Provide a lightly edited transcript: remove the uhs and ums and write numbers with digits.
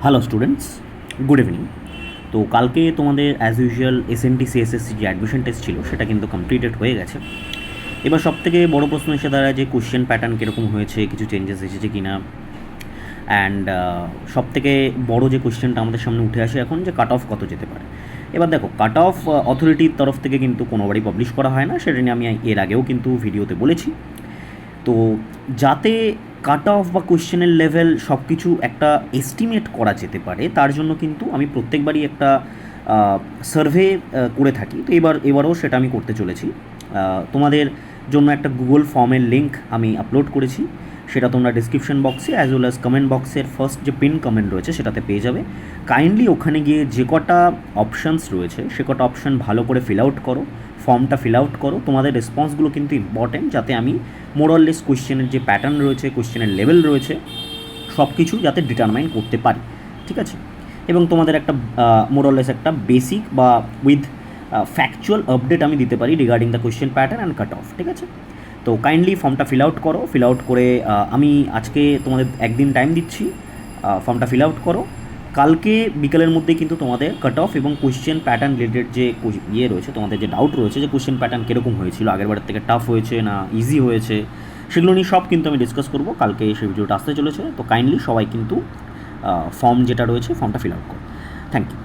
Hello students, good evening. তো কালকে তোমাদের অ্যাজ ইউজুয়াল এসএনটি সিএসএসসি যে অ্যাডমিশন টেস্ট ছিল সেটা কিন্তু কমপ্লিটেড হয়ে গেছে। এবার সবথেকে বড় প্রশ্ন এসে দাঁড়ায় যে কোশ্চেন প্যাটার্ন কীরকম হয়েছে, কিছু চেঞ্জেস এসেছে কি না। অ্যান্ড সবথেকে বড় যে কোশ্চেনটা আমাদের সামনে উঠে আসে এখন, যে কাট অফ কত যেতে পারে। এবার দেখো, কাট অফ অথরিটির তরফ থেকে কিন্তু কোনোবারই পাবলিশ করা হয় না, সেটা নিয়ে আমি এর আগেও কিন্তু ভিডিওতে বলেছি। তো যাতে কাট অফ বা কোয়েশ্চেনের লেভেল সব কিছু একটা এস্টিমেট করা যেতে পারে, তার জন্য কিন্তু আমি প্রত্যেকবারই একটা সার্ভে করে থাকি। তো এবারও সেটা আমি করতে চলেছি। তোমাদের জন্য একটা গুগল ফর্মের লিঙ্ক আমি আপলোড করেছি, সেটা তোমরা ডিসক্রিপশন বক্সে অ্যাজ ওয়েল অ্যাজ কমেন্ট বক্সের ফার্স্ট যে পিন কমেন্ট রয়েছে সেটাতে পেয়ে যাবে। কাইন্ডলি ওখানে গিয়ে যে কটা অপশানস রয়েছে সে কটা অপশান ভালো করে ফিল আউট করো, ফর্মটা ফিল আউট করো। তোমাদের রেসপন্সগুলো কিন্তু ইম্পর্টেন্ট, যাতে আমি মোরাললেস কোয়েশ্চেনের যে প্যাটার্ন রয়েছে, কোয়েশ্চেনের লেভেল রয়েছে, সব কিছু যাতে ডিটারমাইন করতে পারি, ঠিক আছে। এবং তোমাদের একটা মোরাললেস একটা বেসিক বা উইথ ফ্যাকচুয়াল আপডেট আমি দিতে পারি regarding the question pattern and cut off, ঠিক আছে। তো কাইন্ডলি ফর্মটা ফিল আউট করো, ফিল আউট করে আমি আজকে তোমাদের একদিন টাইম দিচ্ছি, ফর্মটা ফিল আউট করো। কালকে বিকেলের মধ্যেই কিন্তু তোমাদের কাট অফ এবং কোয়েশ্চেন প্যাটার্ন রিলেটেড যে ইয়ে রয়েছে, তোমাদের যে ডাউট রয়েছে যে কোয়েশ্চেন প্যাটার্ন কীরকম হয়েছিল, আগেরবারের থেকে টাফ হয়েছে না ইজি হয়েছে, সেগুলো নিয়ে সব কিন্তু আমি ডিসকাস করবো কালকে। সেই ভিডিওটা আসতে চলেছে। তো কাইন্ডলি সবাই কিন্তু ফর্ম যেটা রয়েছে ফর্মটা ফিল আউট করো। Thank you.